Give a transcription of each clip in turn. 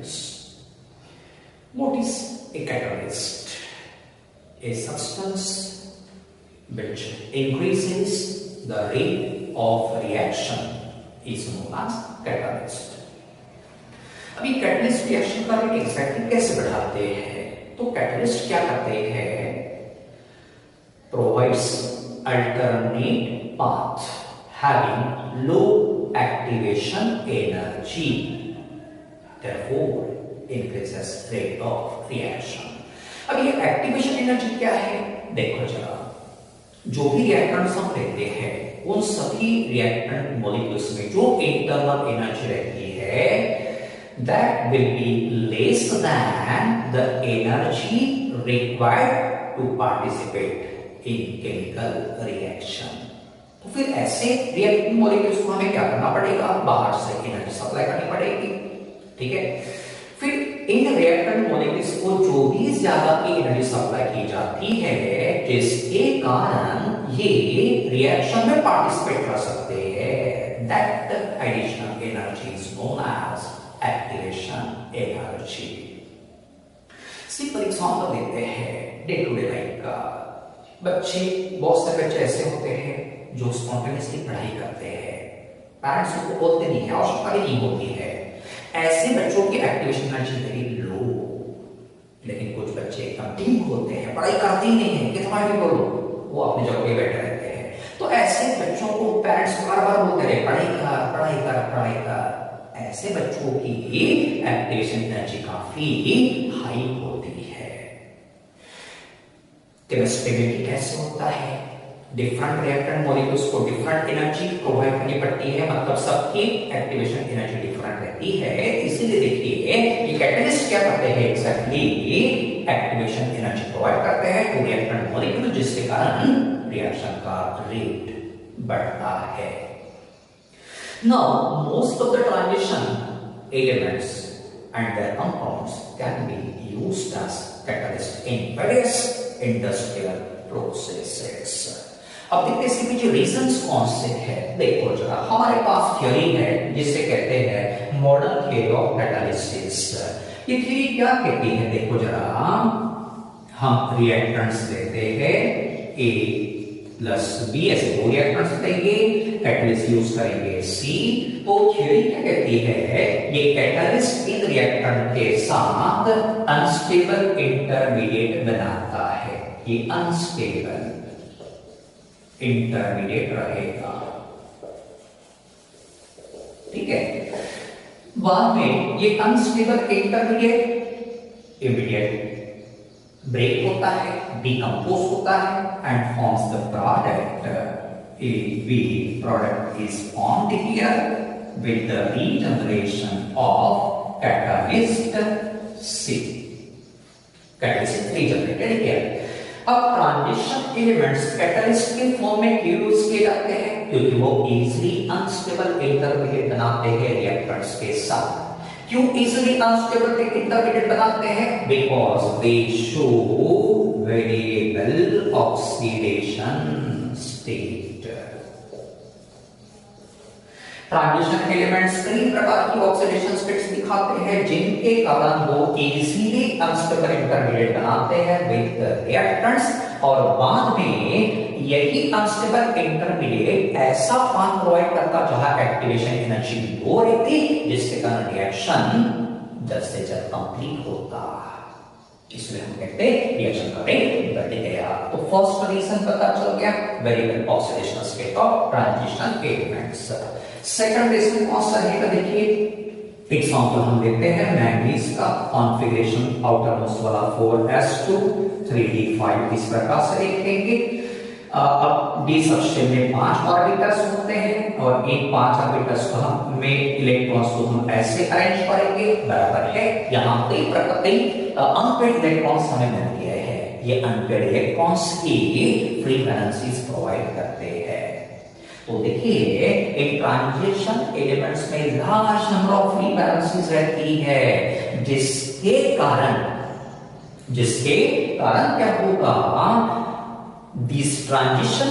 students. What is a catalyst? A substance which increases the rate of reaction is known as catalyst. अभी catalyst reaction का rate exactly कैसे बढ़ाते हैं? तो catalyst क्या करते हैं? Provides alternate path having low activation energy, therefore increases rate of reaction. अब ये एक्टिवेशन एनर्जी क्या है? देखो जरा, जो भी रिएक्टेंट्स हम लेते हैं उन सभी रिएक्टेंट मॉलिक्यूल्स में जो इंटरनल एनर्जी रहती है that will be less than the energy required to participate in chemical reaction. तो फिर ऐसे रिएक्टिव मॉलिक्यूल्स को हमें क्या करना पड़ेगा? बाहर से एनर्जी सप्लाई करनी पड़ेगी, ठीक है। फिर इन रिएक्टेंट मॉलिक्यूल्स को जो भी ज्यादा की एनर्जी सप्लाई की जाती है, जिसके कारण ये रिएक्शन में पार्टिसिपेट कर सकते हैं, that additional energy is known as activation energy. Simple example देते हैं डे टू डे लाइफ का। बच्चे, बहुत से बच्चे ऐसे होते हैं जो स्पॉन्टेनियसली पढ़ाई करते हैं, पेरेंट्स उनको बोलते नहीं है, आवश्यकता भी नहीं होती है। ऐसे बच्चों की एक्टिवेशन एनर्जी वेरी लो। लेकिन कुछ बच्चे एकदम ठीक होते हैं, पढ़ाई करते ही नहीं है, कितना भी बोलो वो अपनी जगह पे बैठे रहते हैं। तो ऐसे बच्चों को पेरेंट्स बार बार बोलते रहे पढ़ाई कर पढ़ाई कर पढ़ाई कर। ऐसे बच्चों की एक्टिवेशन एनर्जी काफी हाई होती है। केमिस्ट्री में कैसे होता है? डिफरेंट रिएक्टेंट मॉलिक्यूल्स को डिफरेंट एनर्जी प्रोवाइड करनी पड़ती है, मतलब सबकी एक्टिवेशन एनर्जी डिफरेंट रहती है। इसीलिए देखिए ये कैटलिस्ट क्या करते हैं? एग्जैक्टली एक्टिवेशन एनर्जी प्रोवाइड करते हैं टू रिएक्टेंट मॉलिक्यूल, जिसके कारण रिएक्शन का रेट बढ़ता है। Now, most of the transition elements and their compounds can be used as catalyst in various industrial processes. अब देखते हैं इसके पीछे रीजंस कौन से हैं। देखो जरा, हमारे पास थ्योरी है जिसे कहते हैं मॉडर्न थ्योरी ऑफ कैटालिसिस। ये थ्योरी क्या कहती है? देखो जरा, हम रिएक्टेंट्स लेते हैं A प्लस बी, ऐसे दो रिएक्टेंट्स लेंगे, कैटलिस्ट यूज करेंगे सी। तो थ्योरी क्या कहती है? ये कैटलिस्ट इन रिएक्टेंट के साथ अनस्टेबल इंटरमीडिएट बनाता है। ये अनस्टेबल इंटरमीडिएट रहेगा, ठीक है। बाद में ये अनस्टेबल इंटरमीडिएट इमीडिएट ब्रेक होता है, डिकम्पोज होता है and forms the product AB. Product is formed here with the regeneration of catalyst C. Catalyst regenerated here. अब ट्रांजिशन एलिमेंट्स कैटलिस्ट के फॉर्म में क्यों यूज किए जाते हैं? क्योंकि वो इजीली अनस्टेबल इंटरमीडिएट बनाते हैं रिएक्टेंट्स के साथ। क्यों इजीली अनस्टेबल इंटरमीडिएट बनाते हैं? Because they show variable oxidation state. Transition elements कई प्रकार की ऑक्सीडेशन स्टेट्स दिखाते हैं, जिनके कारण वो इजीली अनस्टेबल इंटरमीडिएट बनाते हैं विद रिएक्टेंट्स, और बाद में यही अनस्टेबल इंटरमीडिएट ऐसा फॉर्म प्रोवाइड करता जहां एक्टिवेशन एनर्जी लो रहती, जिसके कारण रिएक्शन जल्द से जल्द कंप्लीट होता। इसलिए हम कहते हैं रिएक्शन का रेट बढ़ गया। तो फर्स्ट रीजन पता चल गया, variable oxidation state of transition elements. Second reason कौन सा है? देखिए एग्जांपल हम लेते हैं मैंगनीज का कॉन्फ़िगरेशन, आउटर मोस्ट वाला 4s2 3d5 इस प्रकार से लिखेंगे। अब डी सबशेल में 5 ऑर्बिटल्स होते हैं और इन 5 ऑर्बिटल्स को हम में इलेक्ट्रॉन्स को हम ऐसे अरेंज करेंगे, बराबर है। यहाँ कई प्रकार के अनपेड इलेक्ट्रॉन्स हमें मिल गए हैं। ये अनपेड इलेक्ट्रॉन्स ही फ्री वैलेंसीज प्रोवाइड करते हैं। तो देखिए एक ट्रांजिशन एलिमेंट्स में large number of free valencies रहती है, जिसके कारण क्या होगा? These transition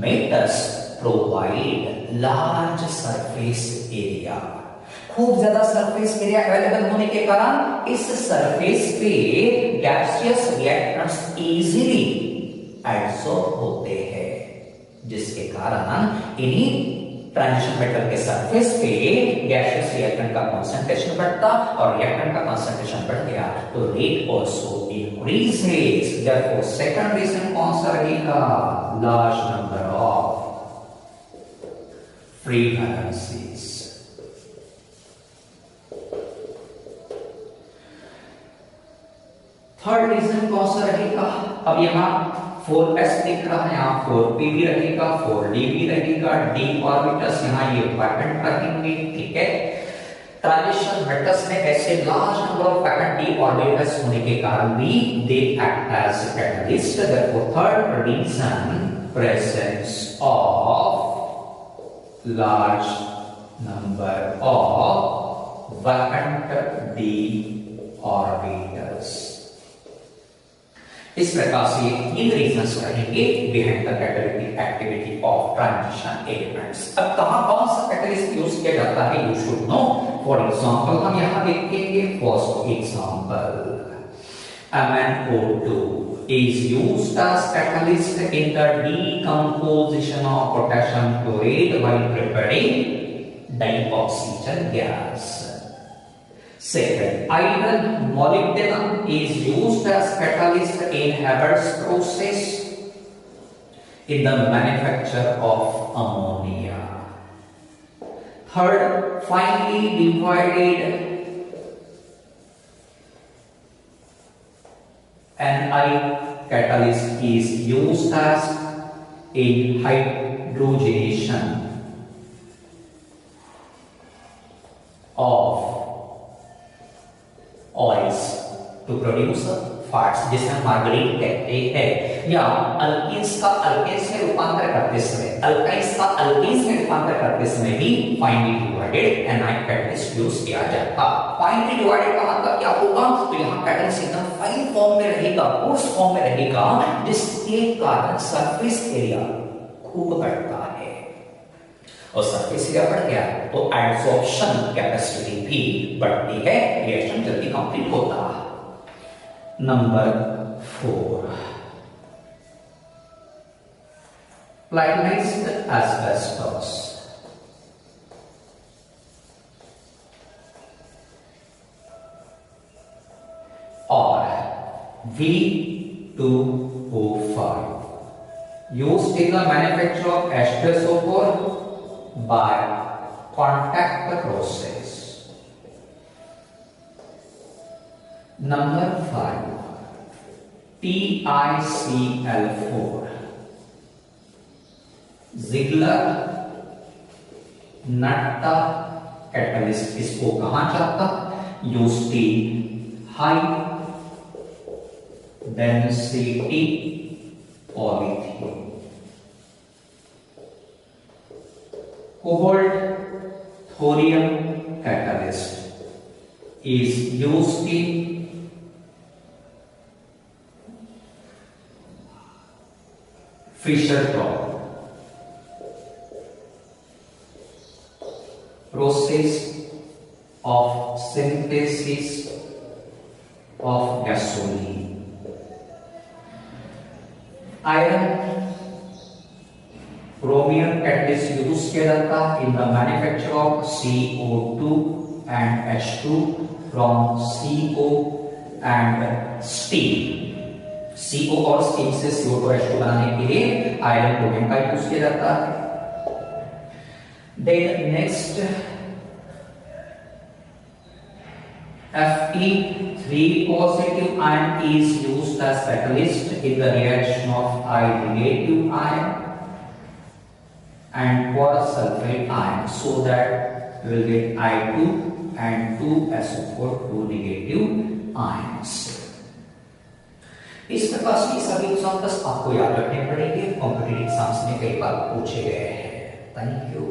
metals provide large surface area. खूब ज्यादा सरफेस एरिया अवेलेबल होने के कारण इस सरफेस पे गैसियस रिएक्टेंट्स इजीली एडसॉर्ब होते हैं, जिसके कारण इन्हीं ट्रांजिशन मेटल के सरफेस पे गैसियस रिएक्टेंट का कंसंट्रेशन बढ़ता और रिएक्टेंट का कंसंट्रेशन बढ़ गया तो rate also increases. Therefore second reason कौन सा रहेगा? Large number of free valencies. Third reason कौन सा रहेगा? अब यहां 4s दिख रहा है, यहाँ 4p भी रहेगा, 4d भी रहेगा, d ऑर्बिटल्स यहाँ ये वैकेंट रहेंगे, ठीक है। ट्रांजिशन मेटल्स में ऐसे large number of vacant d orbitals होने के कारण भी they act as catalyst. Therefore third reason presence of large number of vacant d orbitals. इस प्रकार से तीन रीजंस रहेंगे behind the catalytic activity of transition elements. अब कहां कौन सा कैटलिस्ट यूज किया जाता है you should know. For example हम यहां देखेंगे first example, MnO2 is used as catalyst in the decomposition of potassium chloride while preparing dioxygen gas. Second, iron molybdenum is used as catalyst in Haber's process in the manufacture of ammonia. Third, finely divided Ni catalyst is used as in hydrogenation of oils to produce fats, जिसे हम margarine कहते हैं, या alkenes का alkanes में रूपांतर करते समय, अल्काइन्स का अल्कीन्स में रूपांतर करते समय भी finally divided Ni catalyst use किया जाता। फाइनली डिवाइडेड का मतलब क्या होगा? तो यहाँ कैटलिस्ट एकदम फाइन फॉर्म में रहेगा, कोर्स फॉर्म में रहेगा, जिसके कारण सरफेस एरिया खूब बढ़ता है और सरफेस एरिया बढ़ गया तो एडसॉर्प्शन कैपेसिटी भी बढ़ती है, रिएक्शन जल्दी कंप्लीट होता है। Number 4, platinized asbestos. और V2O5 used in the manufacture of H2SO4 by contact process. Number 5, TiCl4 Ziegler Natta catalyst। इसको कहां जाता? used in high density polythene। Cobalt thorium catalyst is used in Fischer-Tropsch process of synthesis of gasoline। Iron chromium catalyst use किया जाता in the manufacture of CO2 and H2 from CO and steam। CO और steam से CO2 H2 बनाने के लिए iron chromium का use किया जाता है। Then next, Fe3 positive ion is used as catalyst in the reaction of I negative ion and porous sulfate ion, so that we will get I2 and 2SO4, 2 negative ions। इस प्रकार से सभी examples आपको याद रखने पड़ेंगे, competitive exams में कई बार पूछे गए हैं। Thank you.